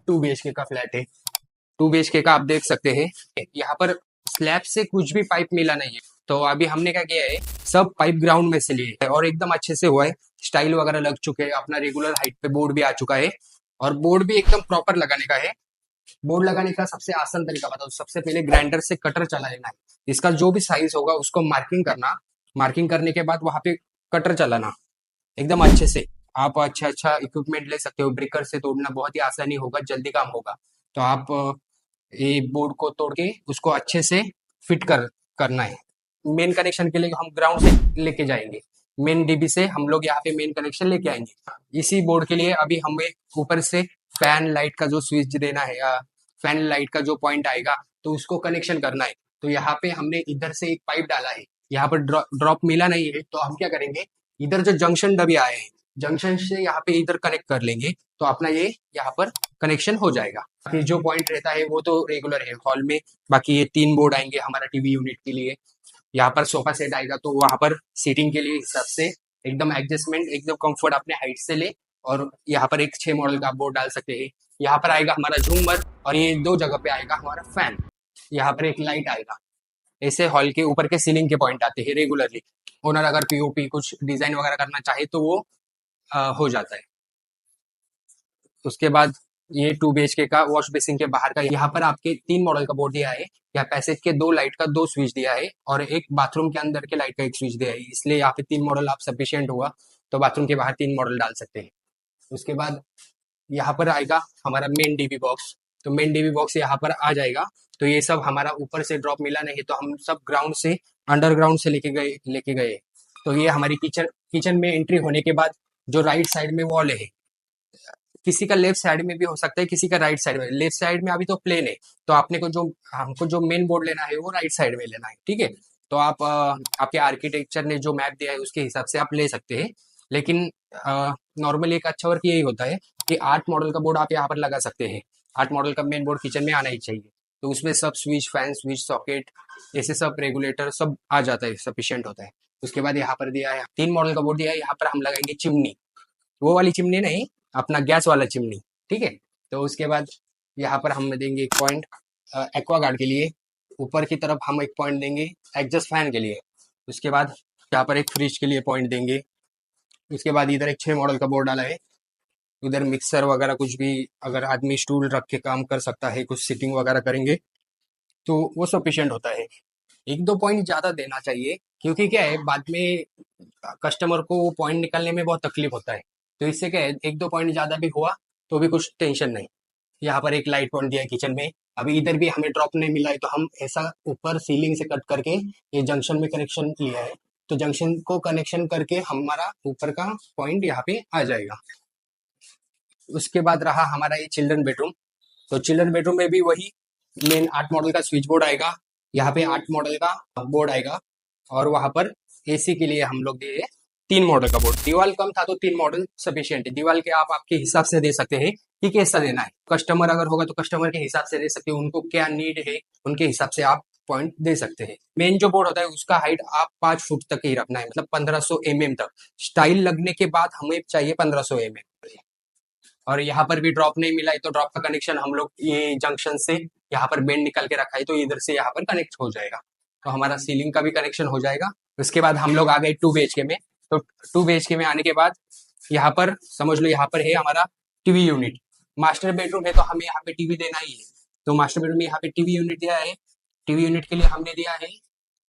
2 BHK का flat है। 2 BHK का आप देख सकते हैं। यहाँ पर स्लैब से कुछ भी पाइप मिला नहीं है। तो अभी हमने क्या किया है, सब पाइप ग्राउंड में से लिए है और एकदम अच्छे से हुआ है। स्टाइल वगैरह लग चुके हैं, अपना रेगुलर हाइट पे बोर्ड भी आ चुका है और बोर्ड भी एकदम प्रॉपर लगाने का है। बोर्ड लगाने का सबसे आसान तरीका बताओ। सबसे पहले ग्राइंडर से कटर चला लेना है। इसका जो भी साइज होगा उसको मार्किंग करना। मार्किंग करने के बाद वहां पे कटर चलाना एकदम अच्छे से। आप अच्छा अच्छा इक्विपमेंट ले सकते हो। ब्रेकर से तोड़ना बहुत ही आसानी होगा, जल्दी काम होगा। तो आप ये बोर्ड को तोड़ के उसको अच्छे से फिट करना है। मेन कनेक्शन के लिए हम ग्राउंड से लेके जाएंगे। मेन डीबी से हम लोग यहाँ पे मेन कनेक्शन लेके आएंगे। इसी बोर्ड के लिए अभी हमें ऊपर से फैन लाइट का जो स्विच देना है या फैन लाइट का जो पॉइंट आएगा तो उसको कनेक्शन करना है। तो यहाँ पे हमने इधर से एक पाइप डाला है। यहाँ पर ड्रॉप मिला नहीं है तो हम क्या करेंगे, इधर जो जंक्शन डबी आए हैं जंक्शन से यहाँ पे इधर कनेक्ट कर लेंगे तो अपना ये यहाँ पर कनेक्शन हो जाएगा। फिर जो पॉइंट रहता है वो तो रेगुलर है हॉल में। बाकी ये 3 बोर्ड आएंगे हमारा टीवी यूनिट के लिए। यहाँ पर सोफा सेट आएगा तो वहां पर सीटिंग के लिए हिसाब से एकदम एडजस्टमेंट एकदम कंफर्ट अपने हाइट से ले। और यहाँ पर एक 6 मॉडल का बोर्ड डाल सकते हैं। यहाँ पर आएगा हमारा झूमर और ये 2 जगह पे आएगा हमारा फैन। यहाँ पर एक लाइट आएगा। ऐसे हॉल के ऊपर के सीलिंग के पॉइंट आते हैं रेगुलरली। ओनर अगर पीओपी कुछ डिजाइन वगैरह करना चाहे तो वो हो जाता है। उसके बाद ये 2 BHK का वॉश बेसिन के बाहर का यहाँ पर आपके 3 मॉडल का बोर्ड दिया है। यहाँ पैसेज के 2 लाइट का 2 स्विच दिया है और एक बाथरूम के अंदर के लाइट का एक स्विच दिया है। इसलिए यहाँ पे 3 मॉडल आप सफिशियंट हुआ तो बाथरूम के बाहर 3 मॉडल डाल सकते हैं। उसके बाद यहाँ पर आएगा हमारा मेन डीबी बॉक्स। तो मेन डीबी बॉक्स यहाँ पर आ जाएगा। तो ये सब हमारा ऊपर से ड्रॉप मिला नहीं तो हम सब ग्राउंड से अंडरग्राउंड से लेके गए। तो ये हमारी किचन किचन में एंट्री होने के बाद जो राइट साइड में वॉल है, किसी का लेफ्ट साइड में भी हो सकता है, किसी का राइट साइड में। लेफ्ट साइड में अभी तो प्लेन है तो आपने को जो हमको जो मेन बोर्ड लेना है वो राइट साइड में लेना है, ठीक है। तो आप आपके आर्किटेक्चर ने जो मैप दिया है उसके हिसाब से आप ले सकते हैं। लेकिन नॉर्मली एक अच्छा वर्क यही होता है कि 8 मॉडल का बोर्ड आप यहाँ पर लगा सकते हैं। 8 मॉडल का मेन बोर्ड किचन में आना ही चाहिए। तो उसमें सब स्विच फैन स्विच सॉकेट ऐसे सब रेगुलेटर सब आ जाता है, सफिशियंट होता है। उसके बाद यहाँ पर दिया है 3 मॉडल का बोर्ड दिया है। यहाँ पर हम लगाएंगे चिमनी। वो वाली चिमनी नहीं, अपना गैस वाला चिमनी, ठीक है। तो उसके बाद यहाँ पर हम देंगे एक पॉइंट एक्वागार्ड के लिए। ऊपर की तरफ हम एक पॉइंट देंगे एग्जॉस्ट फैन के लिए। उसके बाद यहाँ पर एक फ्रिज के लिए पॉइंट देंगे। उसके बाद इधर एक 6 मॉडल का बोर्ड डाला है। उधर मिक्सर वगैरह कुछ भी अगर आदमी स्टूल रख के काम कर सकता है, कुछ सिटिंग वगैरह करेंगे तो वो सफिशियंट होता है। 1-2 पॉइंट ज्यादा देना चाहिए क्योंकि क्या है बाद में कस्टमर को वो पॉइंट निकालने में बहुत तकलीफ होता है। तो इससे क्या है 1-2 पॉइंट ज्यादा भी हुआ तो भी कुछ टेंशन नहीं। यहाँ पर एक लाइट पॉइंट दिया है किचन में। अभी इधर भी हमें ड्रॉप नहीं मिला है तो हम ऐसा ऊपर सीलिंग से कट करके ये जंक्शन में कनेक्शन लिया है। तो जंक्शन को कनेक्शन करके हमारा ऊपर का पॉइंट यहाँ पे आ जाएगा। उसके बाद रहा हमारा ये चिल्ड्रन बेडरूम। तो चिल्ड्रन बेडरूम में भी वही मेन 8 मॉडल का स्विच बोर्ड आएगा। यहाँ पे 8 मॉडल का बोर्ड आएगा और वहां पर एसी के लिए हम लोग दिए 3 मॉडल का बोर्ड। दीवार कम था तो 3 मॉडल सफिशियंट है। दीवार के आप आपके हिसाब से दे सकते हैं कि कैसा देना है। कस्टमर अगर होगा तो कस्टमर के हिसाब से दे सकते हैं, उनको क्या नीड है उनके हिसाब से आप पॉइंट दे सकते हैं। मेन जो बोर्ड होता है उसका हाइट आप 5 फुट तक ही रखना है, मतलब 1500 mm तक। स्टाइल लगने के बाद हमें चाहिए 1500 mm। और यहाँ पर भी ड्रॉप नहीं मिला है तो ड्रॉप का कनेक्शन हम लोग ये जंक्शन से यहाँ पर बेंड निकाल के रखा है तो इधर से यहाँ पर कनेक्ट हो जाएगा। तो हमारा सीलिंग का भी कनेक्शन हो जाएगा। उसके बाद हम लोग आ गए 2 BHK में। तो 2 BHK में आने के बाद यहाँ पर समझ लो यहाँ पर है हमारा टीवी यूनिट। मास्टर बेडरूम है तो हमें यहाँ पे टीवी देना ही है। तो मास्टर बेडरूम में यहाँ पे टीवी यूनिट दिया है। टीवी यूनिट के लिए हमने दिया है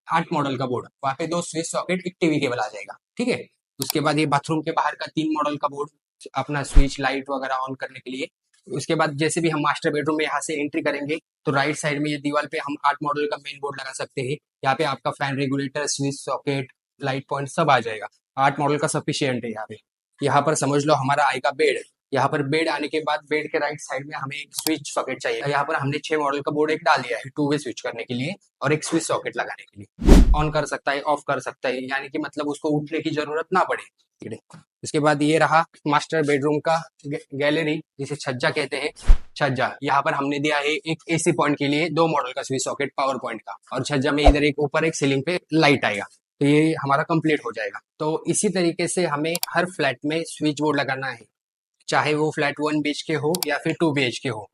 8 मॉडल का बोर्ड। वहाँ पे 2 स्विच सॉकेट एक टीवी केबल आ जाएगा, ठीक है। उसके बाद ये बाथरूम के बाहर का 3 मॉडल का बोर्ड अपना स्विच लाइट वगैरह ऑन करने के लिए। उसके बाद जैसे भी हम मास्टर बेडरूम में यहाँ से एंट्री करेंगे तो राइट साइड में ये दीवार पे हम 8 मॉडल का मेन बोर्ड लगा सकते हैं। यहाँ पे आपका fan regulator switch socket light point सब आ जाएगा। 8 मॉडल का सफिशियंट है यहाँ पे। यहाँ पर समझ लो हमारा आएगा बेड। यहाँ पर बेड आने के बाद बेड के राइट साइड में हमें एक स्विच सॉकेट चाहिए। यहाँ पर हमने 6 मॉडल का बोर्ड एक डाल दिया है 2 वे स्विच करने के लिए और एक स्विच सॉकेट लगाने के लिए। ऑन कर सकता है ऑफ कर सकता है, यानी कि मतलब उसको उठने की जरूरत ना पड़े। इसके बाद ये रहा मास्टर बेडरूम का गैलरी जिसे छज्जा कहते हैं। छज्जा यहाँ पर हमने दिया है एक एसी पॉइंट के लिए 2 मॉडल का स्विच सॉकेट पावर पॉइंट का। और छज्जा में इधर एक ऊपर एक सीलिंग पे लाइट आएगा। तो ये हमारा कंप्लीट हो जाएगा। तो इसी तरीके से हमें हर फ्लैट में स्विच बोर्ड लगाना है। चाहे वो फ्लैट 1 BHK हो या फिर 2 BHK हो।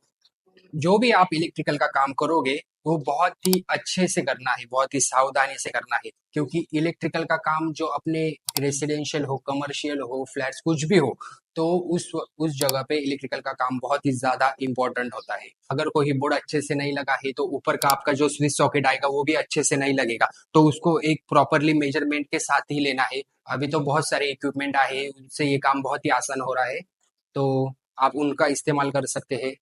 जो भी आप इलेक्ट्रिकल का काम करोगे वो बहुत ही अच्छे से करना है, बहुत ही सावधानी से करना है, क्योंकि इलेक्ट्रिकल का काम जो अपने रेसिडेंशियल हो, कमर्शियल हो, फ्लैट्स कुछ भी हो, तो उस जगह पे इलेक्ट्रिकल का काम बहुत ही ज्यादा इंपॉर्टेंट होता है। अगर कोई बोर्ड अच्छे से नहीं लगा है तो ऊपर का आपका जो स्विच सॉकेट आएगा वो भी अच्छे से नहीं लगेगा, तो उसको एक प्रॉपरली मेजरमेंट के साथ ही लेना है। अभी तो बहुत सारे इक्विपमेंट आए हैं, उनसे ये काम बहुत ही आसान हो रहा है, तो आप उनका इस्तेमाल कर सकते हैं।